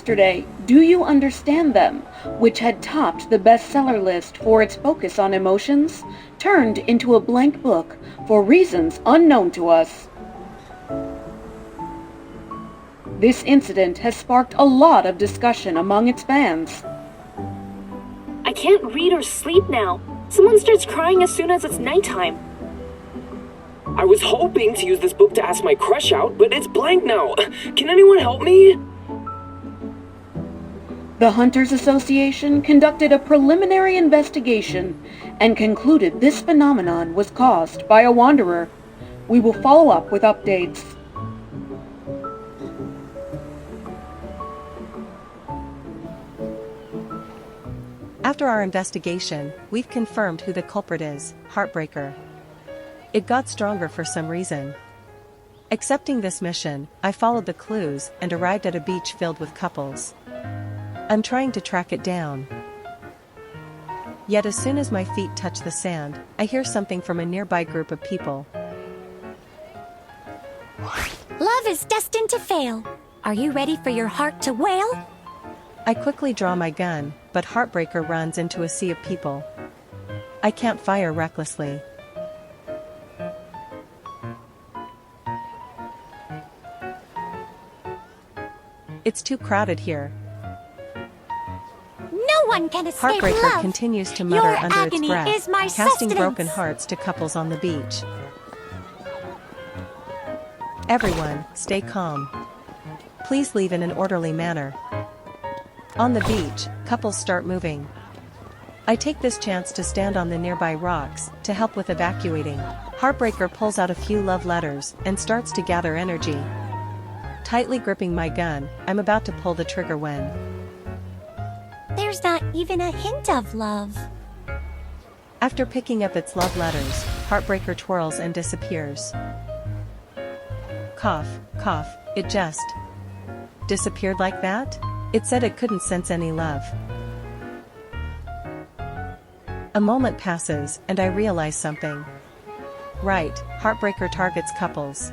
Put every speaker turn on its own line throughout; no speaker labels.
yesterday, Do You Understand Them, which had topped the bestseller list for its focus on emotions, turned into a blank book for reasons unknown to us. This incident has sparked a lot of discussion among its fans.
I can't read or sleep now. Someone starts crying as soon as it's nighttime.
I was hoping to use this book to ask my crush out, but it's blank now. Can anyone help me?
The Hunters Association conducted a preliminary investigation and concluded this phenomenon was caused by a wanderer. We will follow up with updates.
After our investigation, we've confirmed who the culprit is, Heartbreaker. It got stronger for some reason. Accepting this mission, I followed the clues and arrived at a beach filled with couples. I'm trying to track it down. Yet as soon as my feet touch the sand, I hear something from a nearby group of people.
Love is destined to fail. Are you ready for your heart to wail?
I quickly draw my gun, but Heartbreaker runs into a sea of people. I can't fire recklessly. It's too crowded here.
No one can escape
Heartbreaker
love.
continues to mutter
Your
under its
agony
breath,
is my
casting
sustenance.
broken hearts to couples on the beach. Everyone, stay calm. Please leave in an orderly manner. On the beach, couples start moving. I take this chance to stand on the nearby rocks to help with evacuating. Heartbreaker pulls out a few love letters and starts to gather energy. Tightly gripping my gun, I'm about to pull the trigger when
There's not even a hint of love.
after picking up its love letters, Heartbreaker twirls and disappears. Cough, cough, it just disappeared like that? It said it couldn't sense any love. A moment passes and I realize something. Right, Heartbreaker targets couples.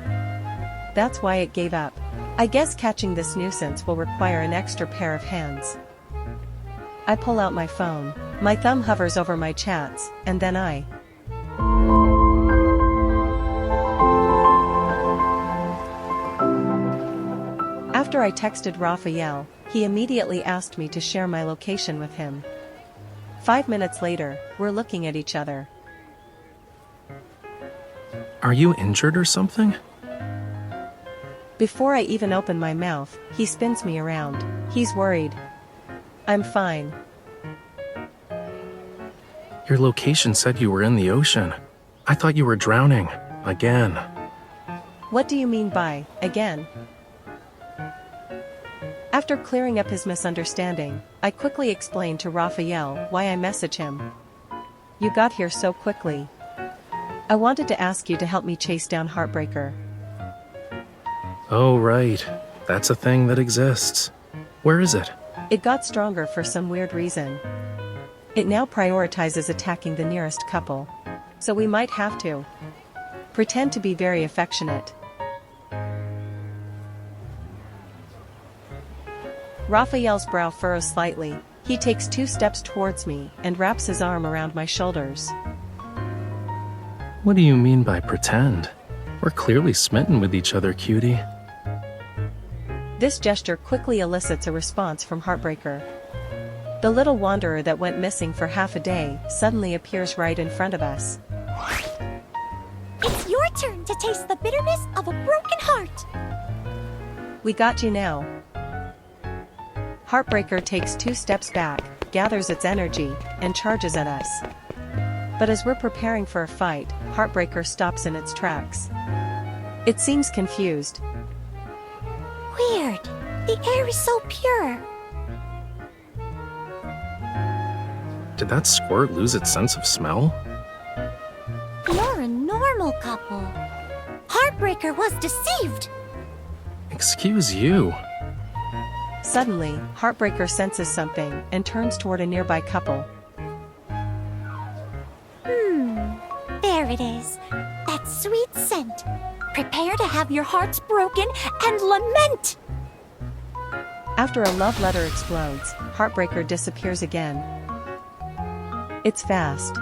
That's why it gave up. I guess catching this nuisance will require an extra pair of hands. I pull out my phone. My thumb hovers over my chats, and then After I texted Rafayel, he immediately asked me to share my location with him. 5 minutes later, we're looking at each other.
Are you injured or something?
Before I even open my mouth, he spins me around. He's worried. I'm fine.
Your location said you were in the ocean. I thought you were drowning. Again.
What do you mean by, again? After clearing up his misunderstanding, I quickly explained to Rafayel why I message him. You got here so quickly. I wanted to ask you to help me chase down Heartbreaker.
Oh, right. That's a thing that exists. Where is it?
It got stronger for some weird reason. It now prioritizes attacking the nearest couple. So we might have to pretend to be very affectionate. Raphael's brow furrows slightly. He takes 2 steps towards me and wraps his arm around my shoulders.
What do you mean by pretend? We're clearly smitten with each other, cutie.
This gesture quickly elicits a response from Heartbreaker. The little wanderer that went missing for half a day suddenly appears right in front of us.
It's your turn to taste the bitterness of a broken heart.
We got you now. Heartbreaker takes 2 steps back, gathers its energy, and charges at us. But as we're preparing for a fight, Heartbreaker stops in its tracks. It seems confused.
Weird. The air is so pure.
Did that squirt lose its sense of smell?
You're a normal couple. Heartbreaker was deceived.
Excuse you.
Suddenly, Heartbreaker senses something and turns toward a nearby couple.
There it is. That sweet scent. Prepare to have your hearts broken and lament.
After a love letter explodes, Heartbreaker disappears again. It's fast.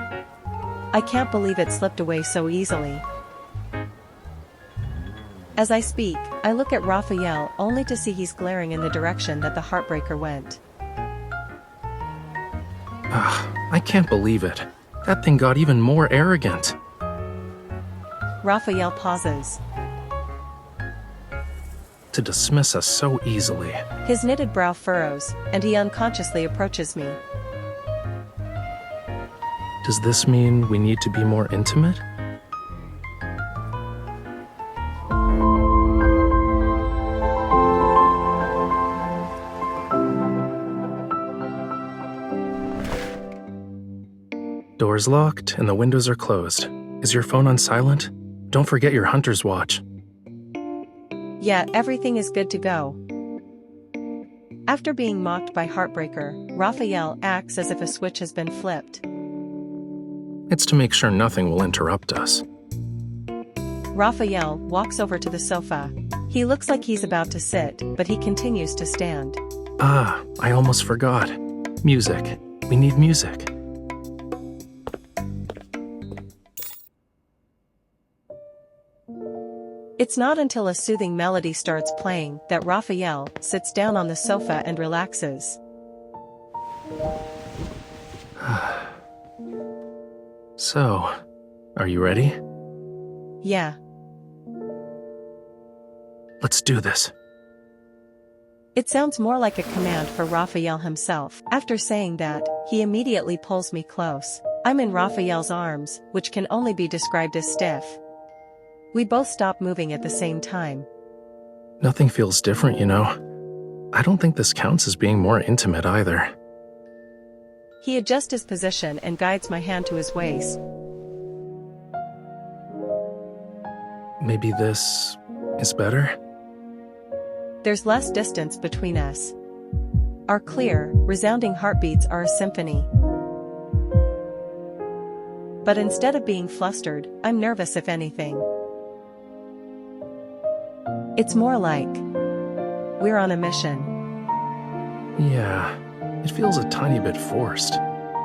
I can't believe it slipped away so easily. As I speak, I look at Rafayel only to see he's glaring in the direction that the Heartbreaker went.
I can't believe it. That thing got even more arrogant.
Rafayel pauses.
To dismiss us so easily.
His knitted brow furrows, and he unconsciously approaches me.
Does this mean we need to be more intimate? Doors locked and the windows are closed. Is your phone on silent? Don't forget your hunter's watch.
Yeah, everything is good to go. After being mocked by Heartbreaker, Rafayel acts as if a switch has been flipped.
It's to make sure nothing will interrupt us.
Rafayel walks over to the sofa. He looks like he's about to sit, but he continues to stand.
I almost forgot. Music. We need music.
It's not until a soothing melody starts playing that Rafayel sits down on the sofa and relaxes.
So, are you ready?
Yeah.
Let's do this.
It sounds more like a command for Rafayel himself. After saying that, he immediately pulls me close. I'm in Rafayel's arms, which can only be described as stiff. We both stop moving at the same time.
Nothing feels different, you know. I don't think this counts as being more intimate either.
He adjusts his position and guides my hand to his waist.
Maybe this is better?
There's less distance between us. Our clear, resounding heartbeats are a symphony. But instead of being flustered, I'm nervous if anything. It's more like we're on a mission.
Yeah, it feels a tiny bit forced.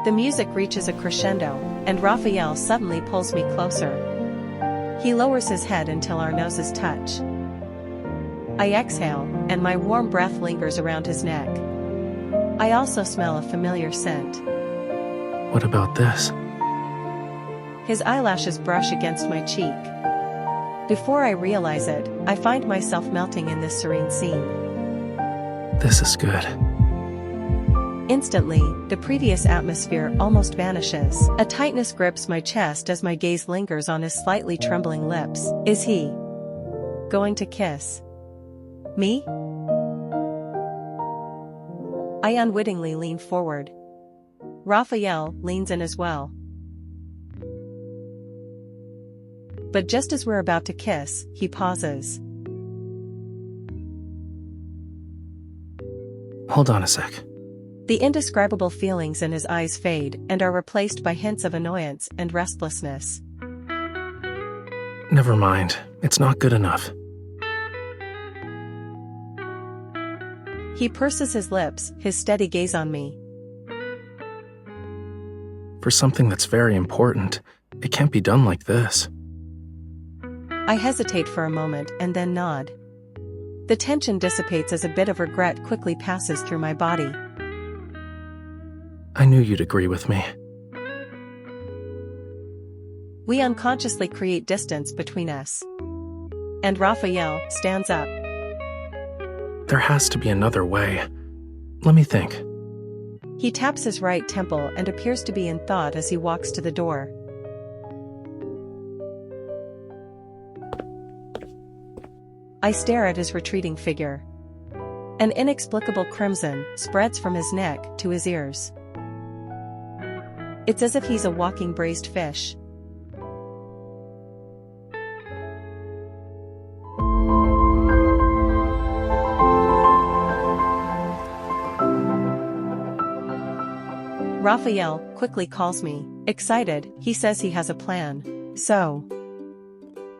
The music reaches a crescendo, and Rafayel suddenly pulls me closer. He lowers his head until our noses touch. I exhale, and my warm breath lingers around his neck. I also smell a familiar scent.
What about this?
His eyelashes brush against my cheek. Before I realize it, I find myself melting in this serene scene.
This is good.
Instantly, the previous atmosphere almost vanishes. A tightness grips my chest as my gaze lingers on his slightly trembling lips. Is he going to kiss me? I unwittingly lean forward. Rafayel leans in as well. But just as we're about to kiss, he pauses.
Hold on a sec.
The indescribable feelings in his eyes fade and are replaced by hints of annoyance and restlessness.
Never mind. It's not good enough.
He purses his lips, his steady gaze on me.
For something that's very important, it can't be done like this.
I hesitate for a moment and then nod. The tension dissipates as a bit of regret quickly passes through my body.
I knew you'd agree with me.
We unconsciously create distance between us. And Rafayel stands up.
There has to be another way. Let me think.
He taps his right temple and appears to be in thought as he walks to the door. I stare at his retreating figure. An inexplicable crimson spreads from his neck to his ears. It's as if he's a walking braised fish. Rafayel quickly calls me. Excited, he says he has a plan. So,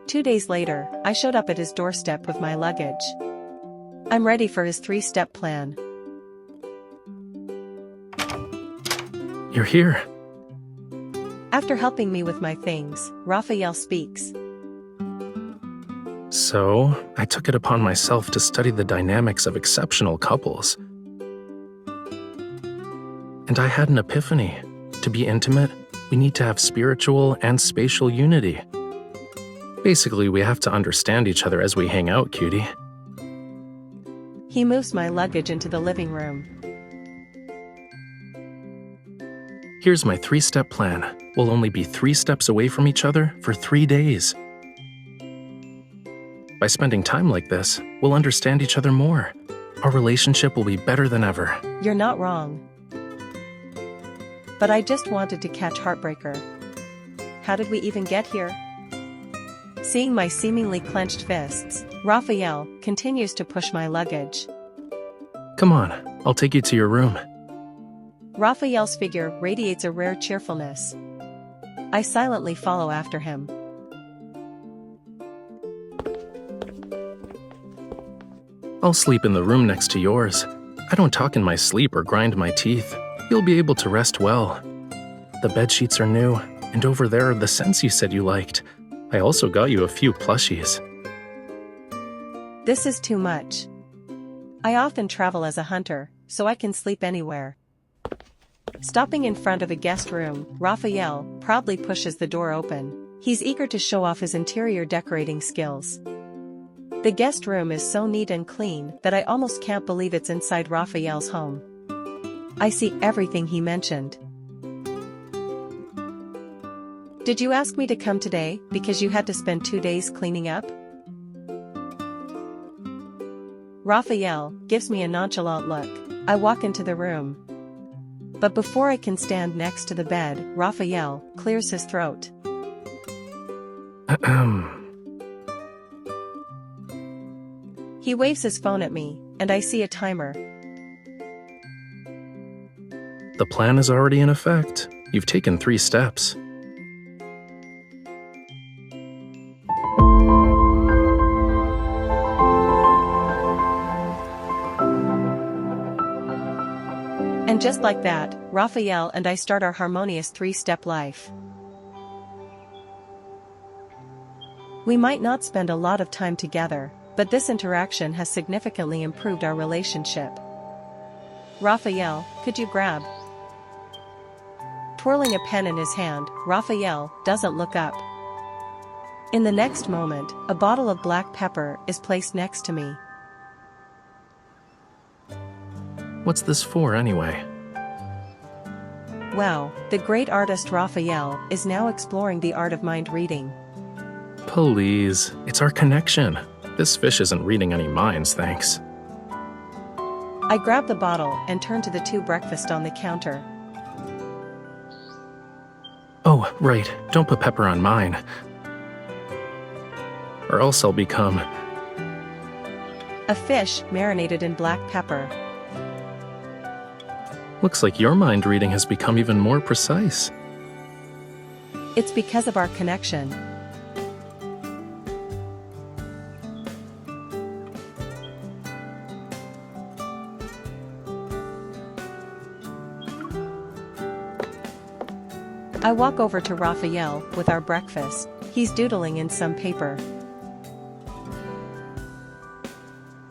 2 days later, I showed up at his doorstep with my luggage. I'm ready for his 3-step plan.
You're here.
After helping me with my things, Raphael speaks.
So, I took it upon myself to study the dynamics of exceptional couples. And I had an epiphany. To be intimate, we need to have spiritual and spatial unity. Basically, we have to understand each other as we hang out, cutie.
He moves my luggage into the living room.
Here's my 3-step plan. We'll only be 3 steps away from each other for 3 days. By spending time like this, we'll understand each other more. Our relationship will be better than ever.
You're not wrong. But I just wanted to catch Heartbreaker. How did we even get here? Seeing my seemingly clenched fists, Raphael continues to push my luggage.
Come on, I'll take you to your room.
Raphael's figure radiates a rare cheerfulness. I silently follow after him.
I'll sleep in the room next to yours. I don't talk in my sleep or grind my teeth. You'll be able to rest well. The bedsheets are new, and over there are the scents you said you liked. I also got you a few plushies.
This is too much. I often travel as a hunter, so I can sleep anywhere. Stopping in front of a guest room, Raphael proudly pushes the door open. He's eager to show off his interior decorating skills. The guest room is so neat and clean that I almost can't believe it's inside Raphael's home. I see everything he mentioned. Did you ask me to come today because you had to spend 2 days cleaning up? Raphael gives me a nonchalant look. I walk into the room. But before I can stand next to the bed, Raphael clears his throat. He waves his phone at me, and I see a timer.
The plan is already in effect. You've taken 3 steps.
And just like that, Raphael and I start our harmonious 3-step life. We might not spend a lot of time together, but this interaction has significantly improved our relationship. Raphael, could you grab? Twirling a pen in his hand, Raphael doesn't look up. In the next moment, a bottle of black pepper is placed next to me.
What's this for, anyway?
Wow, the great artist Raphael is now exploring the art of mind reading.
Please, it's our connection. This fish isn't reading any minds, thanks.
I grab the bottle and turn to the 2 breakfast on the counter.
Oh, right, don't put pepper on mine. Or else I'll become...
A fish marinated in black pepper.
Looks like your mind reading has become even more precise.
It's because of our connection. I walk over to Raphael with our breakfast. He's doodling in some paper.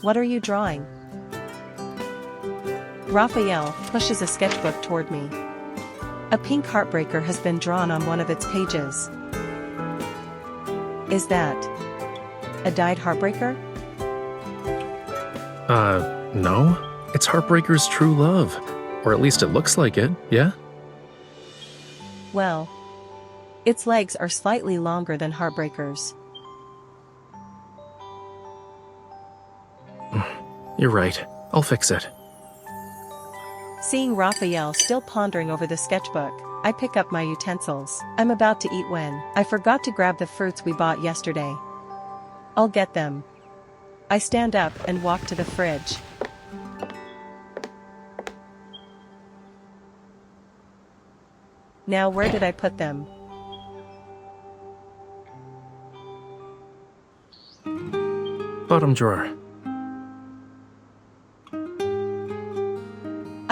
What are you drawing? Raphael pushes a sketchbook toward me. A pink heartbreaker has been drawn on one of its pages. Is that a dyed heartbreaker?
No. It's Heartbreaker's true love. Or at least it looks like it, yeah?
Well, its legs are slightly longer than Heartbreaker's.
You're right. I'll fix it.
Seeing Raphael still pondering over the sketchbook, I pick up my utensils. I'm about to eat when I forgot to grab the fruits we bought yesterday. I'll get them. I stand up and walk to the fridge. Now where did I put them?
Bottom drawer.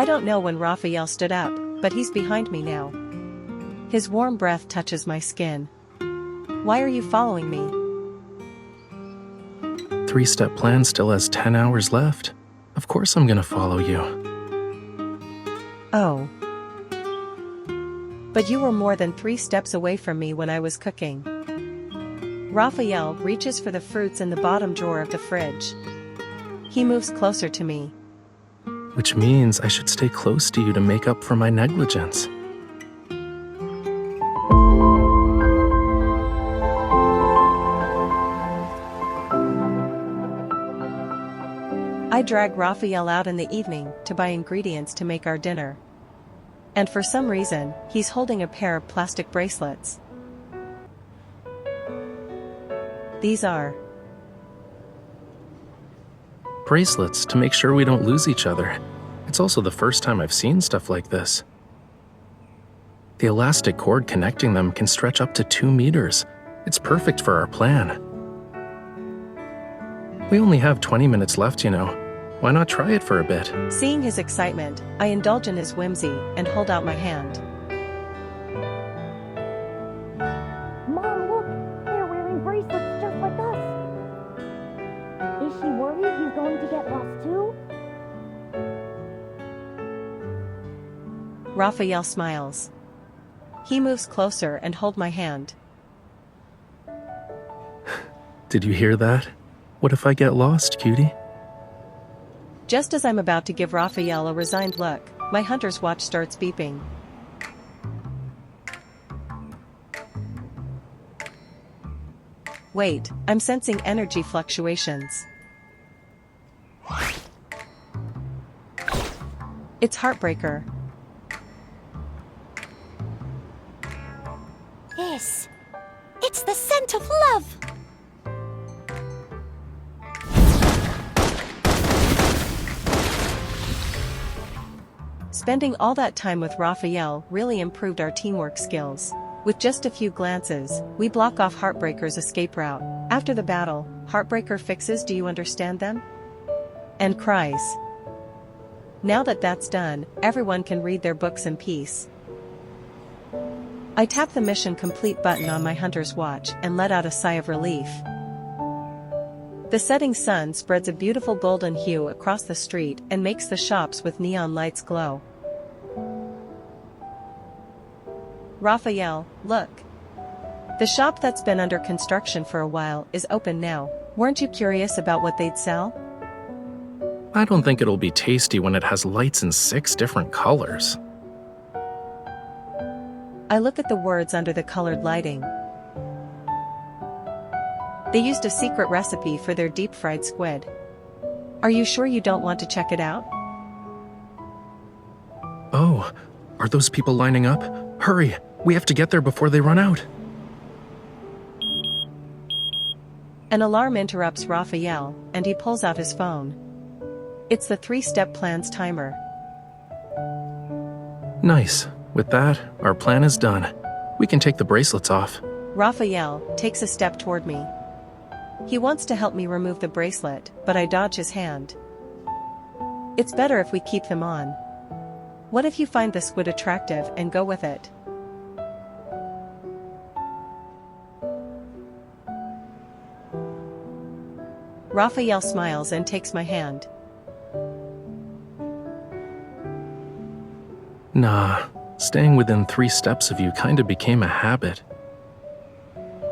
I don't know when Raphael stood up, but he's behind me now. His warm breath touches my skin. Why are you following me?
3-step plan still has 10 hours left. Of course I'm gonna follow you.
Oh. But you were more than 3 steps away from me when I was cooking. Raphael reaches for the fruits in the bottom drawer of the fridge. He moves closer to me.
Which means I should stay close to you to make up for my negligence.
I drag Raphael out in the evening to buy ingredients to make our dinner. And for some reason, he's holding a pair of plastic bracelets. These are
Bracelets to make sure we don't lose each other. It's also the first time I've seen stuff like this. The elastic cord connecting them can stretch up to 2 meters. It's perfect for our plan. We only have 20 minutes left, you know. Why not try it for a bit?
Seeing his excitement, I indulge in his whimsy and hold out my hand.
Mom, look! They're wearing bracelets just like us! Is she worried he's going to get lost too?
Raphael smiles. He moves closer and holds my hand.
Did you hear that? What if I get lost, cutie?
Just as I'm about to give Raphael a resigned look, my hunter's watch starts beeping. Wait, I'm sensing energy fluctuations. It's Heartbreaker.
It's the scent of love!
Spending all that time with Raphael really improved our teamwork skills. With just a few glances, we block off Heartbreaker's escape route. After the battle, Heartbreaker fixes "Do you understand them?" and cries. Now that that's done, everyone can read their books in peace. I tap the mission complete button on my hunter's watch and let out a sigh of relief. The setting sun spreads a beautiful golden hue across the street and makes the shops with neon lights glow. Raphael, look. The shop that's been under construction for a while is open now. Weren't you curious about what they'd sell?
I don't think it'll be tasty when it has lights in 6 different colors.
I look at the words under the colored lighting. They used a secret recipe for their deep-fried squid. Are you sure you don't want to check it out?
Oh, are those people lining up? Hurry, we have to get there before they run out.
An alarm interrupts Raphael, and he pulls out his phone. It's the 3-step plan's timer.
Nice. With that, our plan is done. We can take the bracelets off.
Raphael takes a step toward me. He wants to help me remove the bracelet, but I dodge his hand. It's better if we keep them on. What if you find the squid attractive and go with it? Raphael smiles and takes my hand.
Nah, staying within 3 steps of you kinda became a habit.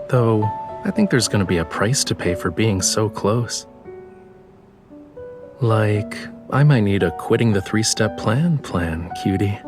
Though, I think there's gonna be a price to pay for being so close. Like, I might need a quitting the 3-step plan, cutie.